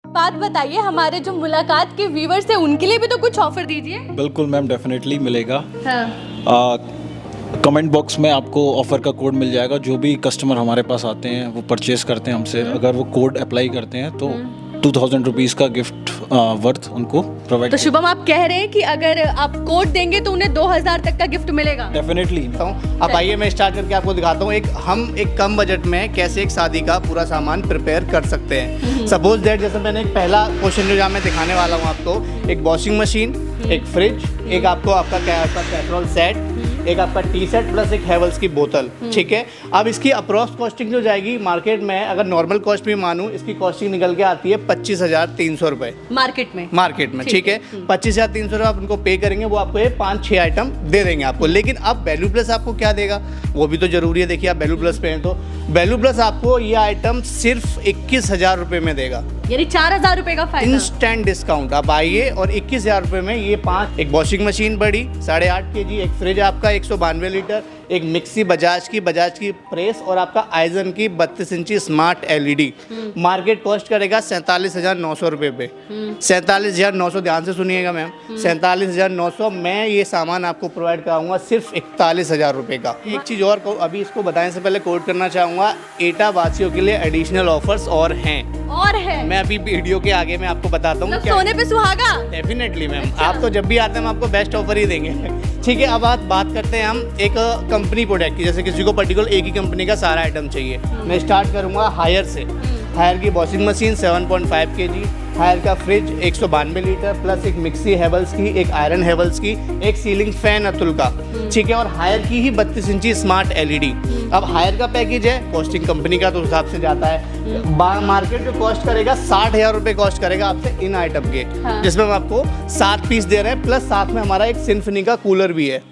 बात बताइए, हमारे जो मुलाकात के व्यूअर्स हैं उनके लिए भी तो कुछ ऑफर दीजिए। बिल्कुल मैम, डेफिनेटली मिलेगा। हाँ। कमेंट बॉक्स में आपको ऑफ़र का कोड मिल जाएगा। जो भी कस्टमर हमारे पास आते हैं वो परचेज़ करते हैं हमसे, अगर वो कोड अप्लाई करते हैं तो 2000 रुपीज़ का गिफ्ट वर्थ उनको प्रोवाइड। तो शुभम, आप कह रहे हैं कि अगर आप कोड देंगे तो उन्हें 2000 तक का गिफ्ट मिलेगा? डेफिनेटली। अब आइए मैं स्टार्ट करके आपको दिखाता हूँ हम एक कम बजट में कैसे एक शादी का पूरा सामान प्रिपेयर कर सकते हैं। सपोज दैट जैसे मैंने एक पहला क्वेश्चन जो मैं दिखाने वाला हूँ आपको, एक वॉशिंग मशीन, एक फ्रिज, एक आपका कैसरोल सेट, एक आपका टी सेट प्लस एक हेवल्स की बोतल। ठीक है, अब इसकी अप्रॉक्स कॉस्टिंग जो जाएगी मार्केट में, अगर नॉर्मल कॉस्ट भी मानूं, इसकी कॉस्टिंग निकल के आती है 25,300 रुपए मार्केट में। ठीक है, 25,300 रुपये आप उनको पे करेंगे, वो आपको ये 5-6 आइटम दे देंगे आपको। लेकिन अब वैल्यू प्लस आपको क्या देगा वो भी तो जरूरी है। देखिए, आप वैल्यू प्लस पे हैं तो वैल्यू प्लस आपको ये आइटम सिर्फ 21,000 रुपये में देगा, यानी 4,000 रुपए का फायदा। Instant discount. आप आइए और 21,000 रुपये में ये 5, एक वॉशिंग मशीन बड़ी 8.5 kg, एक फ्रिज आपका 192 लीटर, एक मिक्सी बजाज की प्रेस और आपका आइजन की 32 इंची स्मार्ट LED मार्केट कॉस्ट करेगा 47,900 रुपये पे। 47,900, ध्यान से सुनिएगा मैम, 47,900 मैं ये सामान आपको प्रोवाइड कराऊंगा सिर्फ 41,000 रुपये का। एक चीज़ और अभी इसको बताने से पहले कोट करना चाहूँगा, एटा वासियों के लिए एडिशनल ऑफर्स और हैं। मैं अभी वीडियो के आगे मैं आपको बताता हूँ। सोने पे सुहागा। डेफिनेटली मैम, आप तो जब भी आते हैं हम आपको बेस्ट ऑफर ही देंगे। ठीक है, अब बात करते हैं हम एक कंपनी प्रोडक्ट की। जैसे किसी को पर्टिकुलर एक ही कंपनी का सारा आइटम चाहिए, मैं स्टार्ट करूँगा हायर से। हायर की वॉशिंग मशीन 7.5 kg, हायर का फ्रिज 192 लीटर प्लस एक मिक्सी हेवल्स की, एक आयरन हेवल्स की, एक सीलिंग फैन अतुल का। ठीक है, और हायर की ही 32 इंची स्मार्ट LED। अब हायर का पैकेज है, कॉस्टिंग कंपनी का तो हिसाब से जाता है, मार्केट में कॉस्ट करेगा 60,000 रुपये कॉस्ट करेगा आपसे इन आइटम के। हाँ। जिसमें हम आपको 7 पीस दे रहे हैं, प्लस साथ में हमारा एक सिम्फनी का कूलर भी है।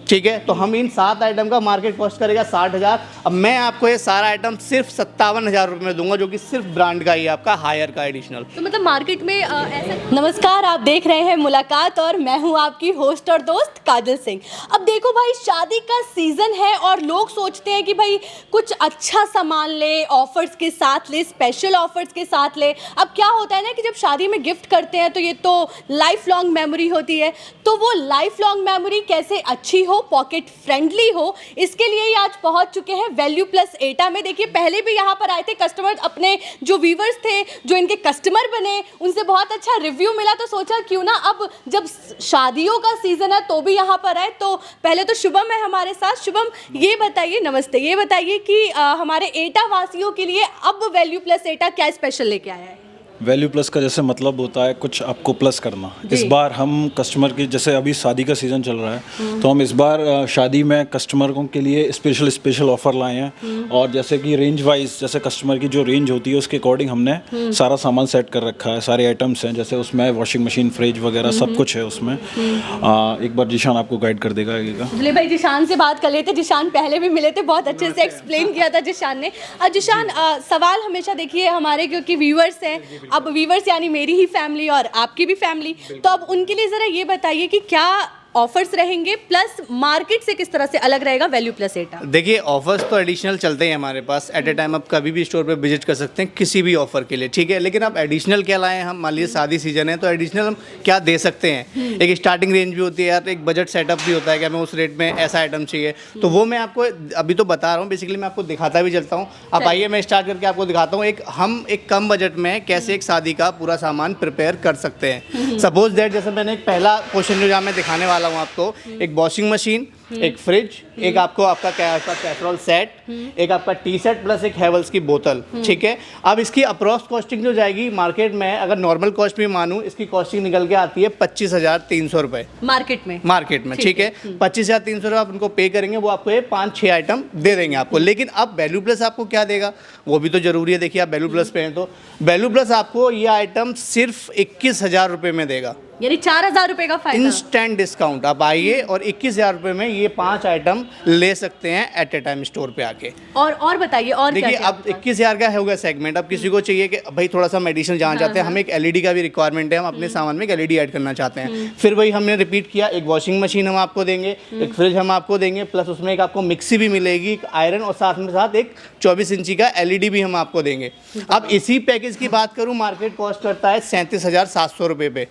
ठीक है, तो हम इन 7 आइटम का मार्केट कॉस्ट करेगा 60,000। अब मैं आपको ये सारा आइटम सिर्फ 57,000 रुपये में दूंगा, जो कि सिर्फ ब्रांड का ही आपका हायर का एडिशनल। तो मतलब मार्केट में ऐसा। नमस्कार, आप देख रहे हैं मुलाकात और मैं हूं आपकी होस्ट और दोस्त काजल सिंह। अब देखो भाई, शादी का सीजन है और लोग सोचते हैं कि भाई कुछ अच्छा सामान ले, ऑफर्स के साथ ले, स्पेशल ऑफर्स के साथ ले। अब क्या होता है ना कि जब शादी में गिफ्ट करते हैं तो ये तो लाइफ लॉन्ग मेमोरी होती है, तो वो लाइफ लॉन्ग मेमोरी कैसे अच्छी हो, पॉकेट फ्रेंडली हो, इसके लिए ही आज पहुंच चुके हैं वैल्यू प्लस एटा में। देखिए, पहले भी यहाँ पर आए थे कस्टमर, अपने जो व्यूवर्स थे, जो इनके कस्टमर बने, उनसे बहुत अच्छा रिव्यू मिला, तो सोचा क्यों ना अब जब शादियों का सीजन है तो भी यहाँ पर आए। तो पहले तो शुभम है हमारे साथ। शुभम, ये बताइए, नमस्ते, ये बताइए कि हमारे एटा वासियों के लिए अब वैल्यू प्लस एटा क्या स्पेशल लेके आया है? वैल्यू प्लस का जैसे मतलब होता है कुछ आपको प्लस करना। इस बार हम कस्टमर की, जैसे अभी शादी का सीज़न चल रहा है, तो हम इस बार शादी में कस्टमरों के लिए स्पेशल ऑफर लाए हैं। और जैसे कि रेंज वाइज, जैसे कस्टमर की जो रेंज होती है उसके अकॉर्डिंग हमने सारा सामान सेट कर रखा है। सारे आइटम्स हैं, जैसे उसमें वॉशिंग मशीन, फ्रिज वगैरह सब कुछ है उसमें। एक बार जिशान आपको गाइड कर देगा आगे का। चलिए भाई, जिशान से बात कर लेते। जिशान पहले भी मिले थे, बहुत अच्छे से एक्सप्लेन किया था जिशान ने। जिशान, सवाल हमेशा देखिए हमारे, क्योंकि व्यूवर्स हैं, अब व्यूवर्स यानी मेरी ही फैमिली और आपकी भी फैमिली, तो अब उनके लिए ज़रा ये बताइए कि क्या ऑफर्स रहेंगे, प्लस मार्केट से किस तरह से अलग रहेगा वैल्यू प्लस एटा? देखिए, ऑफर्स तो एडिशनल चलते हैं हमारे पास। एट ए टाइम आप कभी भी स्टोर पे विजिट कर सकते हैं किसी भी ऑफर के लिए। ठीक है, लेकिन आप एडिशनल क्या लाएं हम? मान लीजिए शादी सीजन है तो एडिशनल हम क्या दे सकते हैं? एक स्टार्टिंग रेंज भी होती है यार, एक बजट सेटअप भी होता है कि हमें उस रेट में ऐसा आइटम चाहिए, तो वो मैं आपको अभी तो बता रहा हूँ। बेसिकली मैं आपको दिखाता भी चलता हूँ। आप आइए मैं स्टार्ट करके आपको दिखाता हूँ हम एक कम बजट में कैसे एक शादी का पूरा सामान प्रिपेयर कर सकते हैं। सपोज दैट जैसे मैंने एक पहला क्वेश्चन जो मैं दिखाने वाला हूँ आपको, एक वॉशिंग मशीन, एक फ्रिज, एक आपका कैसरोल सेट, एक आपका टी सेट प्लस एक हेवल्स की बोतल। ठीक है, अब इसकी अप्रॉक्स कॉस्टिंग जो जाएगी मार्केट में, अगर नॉर्मल कॉस्ट भी मानूं, इसकी कॉस्टिंग निकल के आती है 25,300 रुपये मार्केट में। ठीक है, 25,300 रुपये आप उनको पे करेंगे, वो आपको ये 5-6 आइटम दे देंगे आपको। लेकिन अब वैल्यू प्लस आपको क्या देगा वो भी तो जरूरी है। देखिए, आप वैल्यू प्लस पे हैं तो वैल्यू प्लस आपको ये आइटम सिर्फ 21,000 रुपये में देगा, यानी 4,000 रुपए का फायदा, इंस्टेंट डिस्काउंट। आप आइए और 21,000 रुपये में ये 5 आइटम ले सकते हैं एट ए टाइम स्टोर पे आके। और बताइए और क्या देखिए क्या अब 21,000 का होगा सेगमेंट। अब किसी को चाहिए कि भाई थोड़ा सा हम एडिशनल जाना चाहते हैं, हमें एक एलईडी का भी रिक्वायरमेंट है, हम अपने सामान में एक एलईडी ऐड करना चाहते हैं, फिर वही हमने रिपीट किया, एक वॉशिंग मशीन हम आपको देंगे, एक फ्रिज हम आपको देंगे, प्लस उसमें एक आपको मिक्सी भी मिलेगी, एक आयरन, और साथ में साथ एक 24 इंची का एलईडी भी हम आपको देंगे। अब इसी पैकेज की बात करूं, मार्केट कॉस्ट करता है 37,700 रुपये पे,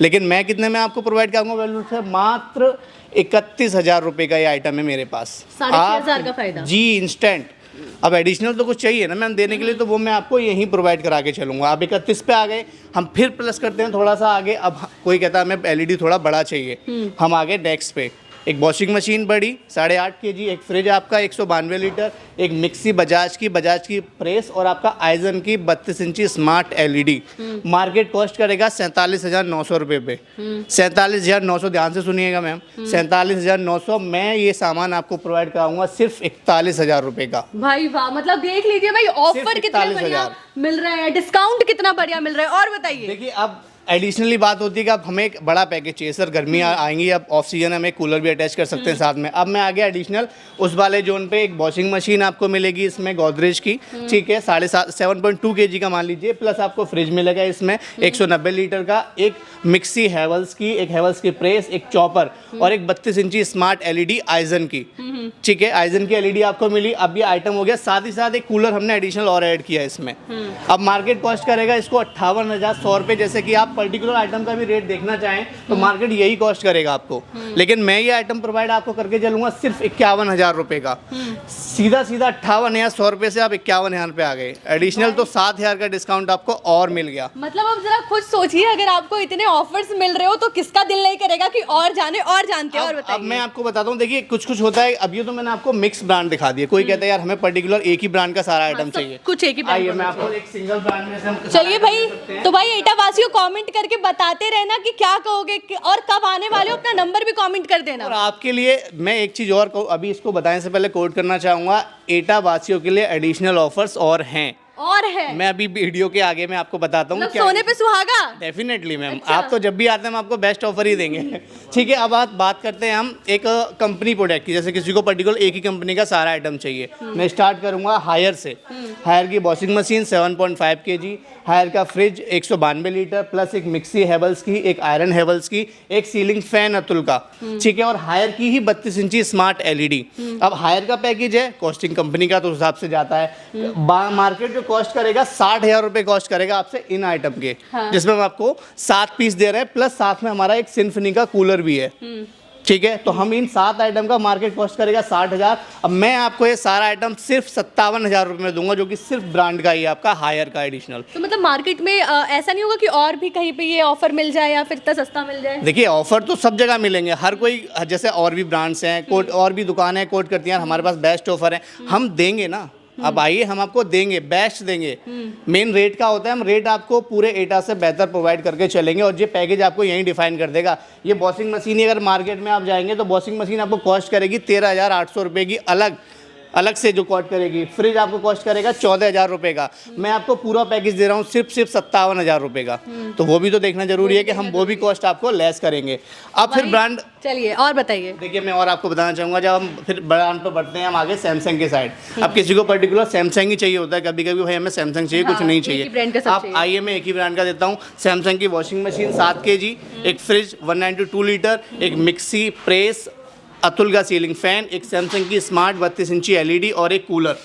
लेकिन मैं कितने में आपको प्रोवाइड करूँगा वैल्यू से? मात्र 31,000 रुपये का ये आइटम है मेरे पास। 6,500 का फायदा जी, इंस्टेंट। अब एडिशनल तो कुछ चाहिए ना मैम देने के लिए, तो वो मैं आपको यहीं प्रोवाइड करा के चलूँगा। आप 31 पे आ गए, हम फिर प्लस करते हैं थोड़ा सा आगे। अब कोई कहता है हमें एलईडी थोड़ा बड़ा चाहिए, हम आगे नेक्स्ट पे एक वॉशिंग मशीन बड़ी 8.5 kg, एक फ्रिज आपका 192 लीटर, एक मिक्सी बजाज की प्रेस, और आपका आइजन की 32 इंची स्मार्ट एलईडी। मार्केट कॉस्ट करेगा 47,900 रुपये पे। 47,900, ध्यान से सुनिएगा मैम, 47,900। मैं ये सामान आपको प्रोवाइड कराऊंगा सिर्फ 41,000 रुपये का। भाई वाह, मतलब देख लीजिए भाई, ऑफर कितना 41,000 बढ़िया मिल रहा है, डिस्काउंट कितना बढ़िया मिल रहा है। और बताइए। देखिए अब एडिशनली बात होती है कि अब हमें एक बड़ा पैकेज चाहिए सर, गर्मी आएंगी, अब ऑफ सीजन हमें कूलर भी अटैच कर सकते हैं साथ में। अब मैं आ गया एडिशनल उस वाले जोन पे, एक वॉशिंग मशीन आपको मिलेगी इसमें गोदरेज की, ठीक है, 7.2 kg का मान लीजिए, प्लस आपको फ्रिज मिलेगा इसमें 190 लीटर का, एक मिक्सी हैवल्स की प्रेस, एक चॉपर, और एक 32 इंची स्मार्ट एलईडी आइजन की, ठीक है, आइजन की एलईडी आपको मिली। अब ये आइटम हो गया, साथ ही साथ एक कूलर हमने एडिशनल और ऐड किया इसमें। अब मार्केट कॉस्ट करेगा इसको 58,100 रुपये। जैसे कि आप पर्टिकुलर आइटम का भी रेट देखना चाहें तो मार्केट यही कॉस्ट करेगा आपको, लेकिन मैं ये आइटम प्रोवाइड आपको करके चलूंगा सिर्फ 51,000 रुपये का। सीधा 58,100 रुपये से आप 51,000 पे आ गए। एडिशनल तो 7,000 का डिस्काउंट आपको और मिल गया। मतलब अब जरा खुद सोचिए, अगर आपको इतने ऑफर्स मिल रहे हो तो किसका दिल नहीं करेगा कि और जाने और जानते हैं। और बताइए। अब मैं आपको बताता हूँ, देखिए कुछ होता है, अब ये तो मैंने आपको मिक्स ब्रांड दिखा दिया, कोई कहता है यार हमें पर्टिकुलर एक ही ब्रांड का सारा आइटम चाहिए, कुछ एक ही brand आइए का मैं आपको एक सिंगल ब्रांड में से हम चलिए भाई, तो भाई एटा वासियों कमेंट करके बताते रहना कि क्या कहोगे और कब आने वाले हो, अपना नंबर भी कमेंट कर देना। और आपके लिए मैं एक चीज़ और अभी इसको बताने से पहले कोट करना चाहूँगा, एटा वासियों के लिए एडिशनल ऑफर्स और हैं। और है, मैं अभी वीडियो के आगे मैं आपको बताता हूँ मतलब सोने पे सुहागा। डेफिनेटली मैम, अच्छा। आप तो जब भी आते हैं हम आपको बेस्ट ऑफर ही देंगे। ठीक है, अब बात करते हैं हम एक कंपनी प्रोडक्ट की। जैसे किसी को पर्टिकुलर एक ही कंपनी का सारा आइटम चाहिए, मैं स्टार्ट करूंगा हायर से। हायर की वॉशिंग मशीन 7.5 kg, हायर का फ्रिज 192 लीटर, प्लस एक मिक्सी हैवल्स की, एक आयरन हैवल्स की, एक सीलिंग फैन अतुल का, ठीक है, और हायर की ही 32 इंची स्मार्ट एलईडी। अब हायर का पैकेज है, कॉस्टिंग कंपनी का तो हिसाब से जाता है, मार्केट जो कॉस्ट करेगा 60,000 रुपये कॉस्ट करेगा आपसे इन आइटम के, जिसमें हम आपको 7 पीस दे रहे हैं, प्लस साथ में हमारा एक सिम्फनी का कूलर भी है, ठीक है। तो हम इन 7 आइटम का मार्केट कॉस्ट करेगा 60,000। अब मैं आपको ये सारा आइटम सिर्फ 57,000 रुपये में दूंगा, जो कि सिर्फ ब्रांड का ही आपका हायर का एडिशनल। तो मतलब मार्केट में ऐसा नहीं होगा कि और भी कहीं पे ये ऑफर मिल जाए या फिर इतना सस्ता मिल जाए? देखिए ऑफर तो सब जगह मिलेंगे, हर कोई, जैसे और भी ब्रांड्स हैं, कोट और भी दुकानें कोट करती हैं हमारे पास बेस्ट ऑफर है, हम देंगे ना। अब आइए हम आपको देंगे, बेस्ट देंगे। मेन रेट का होता है, हम रेट आपको पूरे एटा से बेहतर प्रोवाइड करके चलेंगे, और ये पैकेज आपको यहीं डिफाइन कर देगा। ये वॉशिंग मशीन ही अगर मार्केट में आप जाएंगे तो वॉशिंग मशीन आपको कॉस्ट करेगी 13,800 रुपये की, अलग से जो कॉस्ट करेगी। फ्रिज आपको कॉस्ट करेगा 14,000 रुपये का। मैं आपको पूरा पैकेज दे रहा हूँ सिर्फ 57,000 रुपये का, तो वो भी तो देखना जरूरी है कि हम वो भी कॉस्ट आपको लेस करेंगे। अब फिर ब्रांड, चलिए और बताइए। देखिए मैं और आपको बताना चाहूँगा, जब हम फिर ब्रांड पर बढ़ते हैं हम आगे सैमसंग के साइड। अब किसी को पर्टिकुलर सैमसंग ही चाहिए होता है, कभी कभी भाई हमें सैमसंग चाहिए, कुछ नहीं चाहिए, आप आइए मैं एक ही ब्रांड का देता हूँ। सैमसंग की वॉशिंग मशीन 7 kg, एक फ्रिज 192 लीटर, एक मिक्सी, प्रेस, अतुल का सीलिंग फैन, एक सैमसंग की स्मार्ट 32 इंची एलईडी और एक कूलर,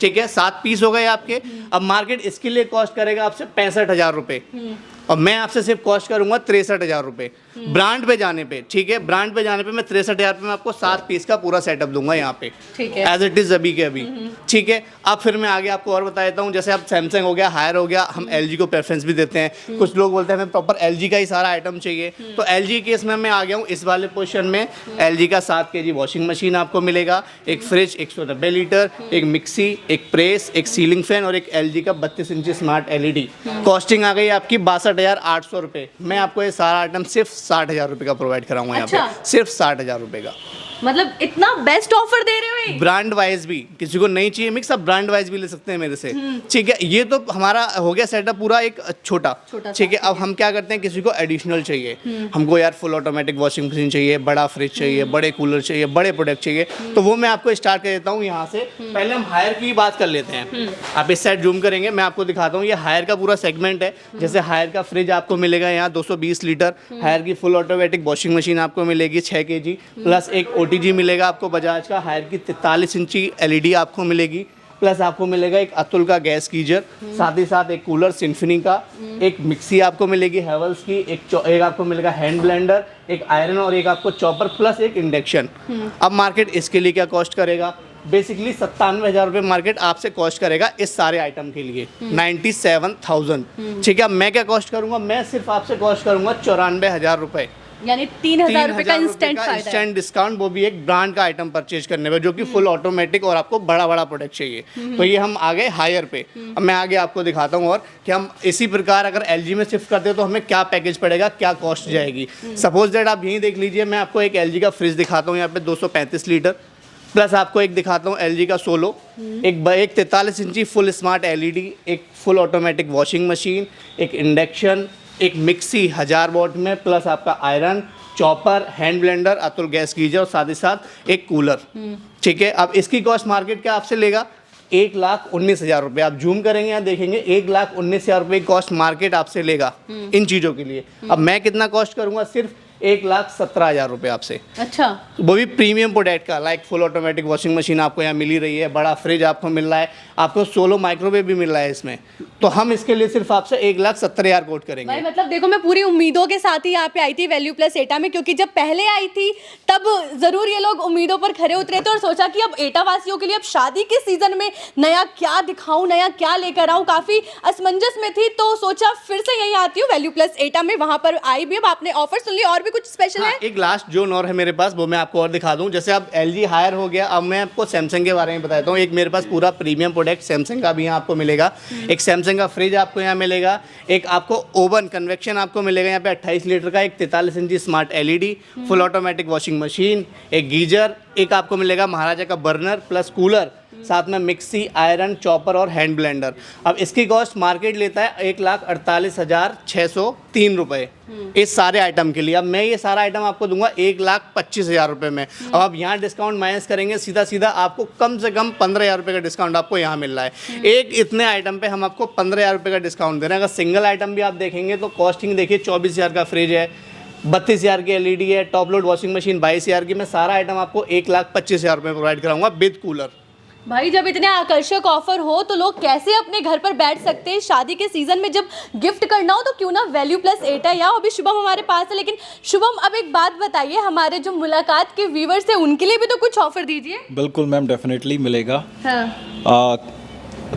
ठीक है, 7 पीस हो गए आपके। अब मार्केट इसके लिए कॉस्ट करेगा आपसे 65,000 रुपये, और मैं आपसे सिर्फ कॉस्ट करूंगा 63,000 रुपये ब्रांड पे जाने पे, ठीक है। ब्रांड पे जाने पे मैं 63,000 रुपये में आपको 7 पीस का पूरा सेटअप दूंगा यहाँ पे, ठीक है, एज इट इज़ अभी के अभी, ठीक है। अब फिर मैं आगे आपको और बता देता हूँ, जैसे आप सैमसंग हो गया, हायर हो गया, हम एलजी को प्रेफरेंस भी देते हैं। कुछ लोग बोलते हैं हमें प्रॉपर एलजी का ही सारा आइटम चाहिए, तो एलजी केस में मैं आ गया हूँ इस वाले पोर्शन में। एलजी का 7 kg वॉशिंग मशीन आपको मिलेगा, एक फ्रिज 190 लीटर, एक मिक्सी, एक प्रेस, एक सीलिंग फैन और एक एलजी का 32 इंची स्मार्ट एलईडी। कॉस्टिंग आ गई आपकी 62,800 रुपये। मैं आपको ये सारा आइटम सिर्फ 60,000 रुपये का प्रोवाइड कराऊंगा यहाँ पे, सिर्फ 60,000 रुपये का। मतलब इतना बेस्ट ऑफर दे रहे हो ये? ब्रांड वाइज भी, किसी को नहीं चाहिए मिक्स, आप ब्रांड वाइज भी ले सकते हैं मेरे से। ठीक है, ये तो हमारा हो गया सेटअप पूरा एक छोटा। ठीक है, अब हम क्या करते हैं, किसी को एडिशनल चाहिए, हमको यार फुल ऑटोमेटिक वॉशिंग मशीन चाहिए, बड़ा फ्रिज चाहिए, बड़े कूलर चाहिए, बड़े प्रोडक्ट चाहिए, तो वो मैं आपको स्टार्ट कर देता हूँ यहाँ से। पहले हम हायर की बात कर लेते हैं। आप इस साइड जूम करेंगे, मैं आपको दिखाता हूँ, ये हायर का पूरा सेगमेंट है। जैसे हायर का फ्रिज आपको मिलेगा यहाँ 220 लीटर, हायर की फुल ऑटोमेटिक वॉशिंग मशीन आपको मिलेगी 6 kg, प्लस एक OTG मिलेगा आपको बजाज का, हायर की 43 इंची LED आपको मिलेगी, प्लस आपको मिलेगा एक अतुल का गैस गीजर, साथ ही साथ एक कूलर सिम्फनी का, एक मिक्सी आपको मिलेगी हैवेल्स की, एक आपको मिलेगा हैंड ब्लेंडर, एक आयरन और एक आपको चॉपर, प्लस एक इंडक्शन। अब मार्केट इसके लिए क्या कॉस्ट करेगा, बेसिकली 97,000 रुपये मार्केट आपसे कॉस्ट करेगा इस सारे आइटम के लिए, 97,000। ठीक है, मैं क्या कॉस्ट करूंगा, मैं सिर्फ आपसे कॉस्ट करूंगा 94,000 रुपये, यानी 3,000 रुपये का इंस्टेंट फायदा है। इंस्टेंट डिस्काउंट, वो भी एक ब्रांड का आइटम परचेज करने पे, जो कि फुल ऑटोमेटिक और आपको बड़ा बड़ा प्रोडक्ट चाहिए। तो ये हम आ गए हायर पे। अब मैं आगे आपको दिखाता हूँ और कि हम इसी प्रकार अगर LG में शिफ्ट करते हैं तो हमें क्या पैकेज पड़ेगा, क्या कॉस्ट जाएगी। सपोज दैट आप यहीं देख लीजिए, मैं आपको एक LG का फ्रिज दिखाता हूँ यहाँ पे 235 लीटर, प्लस आपको एक दिखाता हूँ LG का सोलो, एक 43 इंची फुल स्मार्ट LED, एक फुल ऑटोमेटिक वॉशिंग मशीन, एक इंडक्शन, एक मिक्सी 1000 वॉट में, प्लस आपका iron, chopper, hand blender, Atul gas geyser और साथ ही साथ एक कूलर। ठीक है, अब इसकी कॉस्ट मार्केट क्या आपसे लेगा, 1,19,000 रुपये। आप जूम करेंगे यहाँ देखेंगे 1,19,000 रुपये की कॉस्ट मार्केट आपसे लेगा इन चीज़ों के लिए। अब मैं कितना कॉस्ट करूँगा, सिर्फ 1,17,000 रुपये आपसे। अच्छा, वो भी प्रीमियम प्रोडक्ट का, like full automatic washing machine आपको यहाँ मिल ही रही है, बड़ा फ्रिज आपको मिल रहा है, आपको सोलो माइक्रोवेव भी मिल रहा है इसमें। तो हम इसके लिए सिर्फ आपसे 1,70,000 कोट भाई करेंगे। मतलब देखो, मैं पूरी उम्मीदों के साथ ही यहाँ पे आई थी वैल्यू प्लस एटा में, क्योंकि जब पहले आई थी तब जरूर ये लोग उम्मीदों पर खरे उतरे थे और सोचा कि अब एटा वासियों के लिए अब शादी के सीजन में नया क्या दिखाऊं, नया क्या लेकर आऊं, काफी असमंजस में थी, तो सोचा फिर से यही आती हूँ वैल्यू प्लस एटा में, वहां पर आई भी। अब आपने ऑफर सुन लिया, और भी कुछ स्पेशल है? एक लास्ट जोन और है मेरे पास, वो मैं आपको और दिखा दूं। जैसे अब LG हायर हो गया, अब मैं आपको सैमसंग के बारे में बताता हूँ। एक मेरे पास पूरा प्रीमियम प्रोडक्ट सैमसंग का भी यहाँ आपको मिलेगा, एक सैमसंग का फ्रिज आपको यहाँ मिलेगा, एक आपको ओवन कन्वेक्शन आपको मिलेगा यहाँ पे 28 लीटर का, एक 43 इंची smart LED, full automatic washing machine, एक गीजर, एक आपको मिलेगा महाराजा का बर्नर प्लस कूलर, साथ में मिक्सी, आयरन, चॉपर और हैंड ब्लेंडर। अब इसकी कॉस्ट मार्केट लेता है 1,48,603 रुपये इस सारे आइटम के लिए। अब मैं ये सारा आइटम आपको दूंगा 1,25,000 रुपये में। अब आप यहाँ डिस्काउंट माइनस करेंगे, सीधा सीधा आपको कम से कम 15,000 रुपये का डिस्काउंट आपको यहाँ मिल रहा है। एक इतने आइटम पे हम आपको 15,000 रुपये का डिस्काउंट दे रहे हैं। अगर सिंगल आइटम भी आप देखेंगे तो कॉस्टिंग देखिए, 24,000 का फ्रिज है, 32,000 की LED है, टॉप लोड वॉशिंग मशीन 22,000 की। मैं सारा आइटम आपको 1,25,000 रुपये प्रोवाइड कराऊंगा विद कूलर। भाई जब इतने आकर्षक ऑफर हो तो लोग कैसे अपने घर पर बैठ सकते हैं? शादी के सीजन में जब गिफ्ट करना हो तो क्यों ना वैल्यू प्लस एटा या अभी शुभम हमारे पास है। लेकिन शुभम, अब एक बात बताइए, हमारे जो मुलाकात के व्यूवर्स हैं उनके लिए भी तो कुछ ऑफर दीजिए। बिल्कुल मैम, डेफिनेटली मिलेगा। हाँ।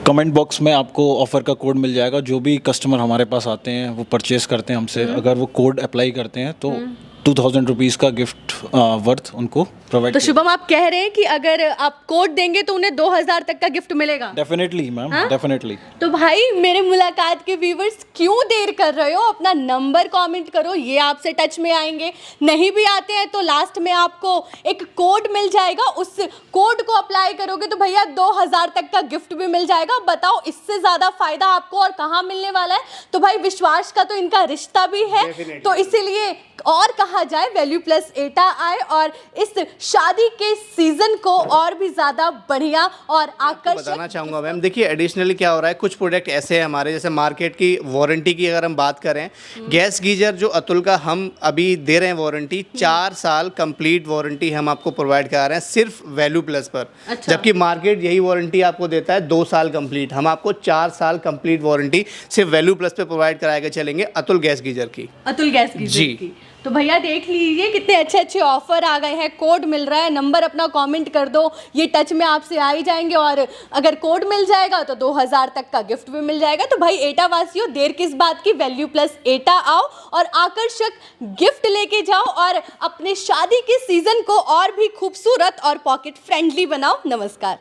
कमेंट बॉक्स में आपको ऑफ़र का कोड मिल जाएगा। जो भी कस्टमर हमारे पास आते हैं, वो परचेज़ करते हैं हमसे, अगर वो कोड अप्लाई करते हैं तो 2,000 रुपीज़ का गिफ्ट वर्थ उनको प्रोवाइड। तो शुभम, आप कह रहे हैं कि अगर आप कोड देंगे तो उन्हें 2,000 तक का गिफ्ट मिलेगा? Definitely ma'am, definitely. तो भाई मेरे मुलाकात के व्यूवर्स क्यों देर कर रहे हो? अपना नंबर कमेंट करो, ये आपसे टच में आएंगे। नहीं भी आते हैं तो लास्ट में आपको एक कोड मिल जाएगा, उस कोड को अप्लाई करोगे तो भैया 2,000 तक का गिफ्ट भी मिल जाएगा। बताओ इससे ज़्यादा फायदा आपको और कहाँ मिलने वाला है? तो भाई विश्वास का तो इनका रिश्ता भी है, तो इसीलिए और कहा जाए वैल्यू प्लस एटा आए और इस शादी के सीजन को और भी ज्यादा बढ़िया और आकर्षक बताना चाहूँगा मैम। देखिए एडिशनली क्या हो रहा है, कुछ प्रोडक्ट ऐसे हैं हमारे, जैसे मार्केट की वारंटी की अगर हम बात करें, गैस गीजर जो अतुल का हम अभी दे रहे हैं वारंटी, 4 साल कंप्लीट वारंटी हम आपको प्रोवाइड करा रहे हैं सिर्फ वैल्यू प्लस पर। अच्छा। जबकि मार्केट यही वारंटी आपको देता है 2 साल कंप्लीट, हम आपको 4 साल कंप्लीट वारंटी सिर्फ वैल्यू प्लस पे प्रोवाइड कराए के चलेंगे अतुल गैस गीजर की। अतुल गैस गीजर की। तो भैया देख लीजिए कितने अच्छे अच्छे ऑफर आ गए हैं, कोड मिल रहा है, नंबर अपना कमेंट कर दो, ये टच में आपसे आ ही जाएंगे। और अगर कोड मिल जाएगा तो 2,000 तक का गिफ्ट भी मिल जाएगा। तो भाई एटा वासियों, देर किस बात की, वैल्यू प्लस एटा आओ और आकर्षक गिफ्ट लेके जाओ और अपने शादी के सीजन को और भी खूबसूरत और पॉकेट फ्रेंडली बनाओ। नमस्कार।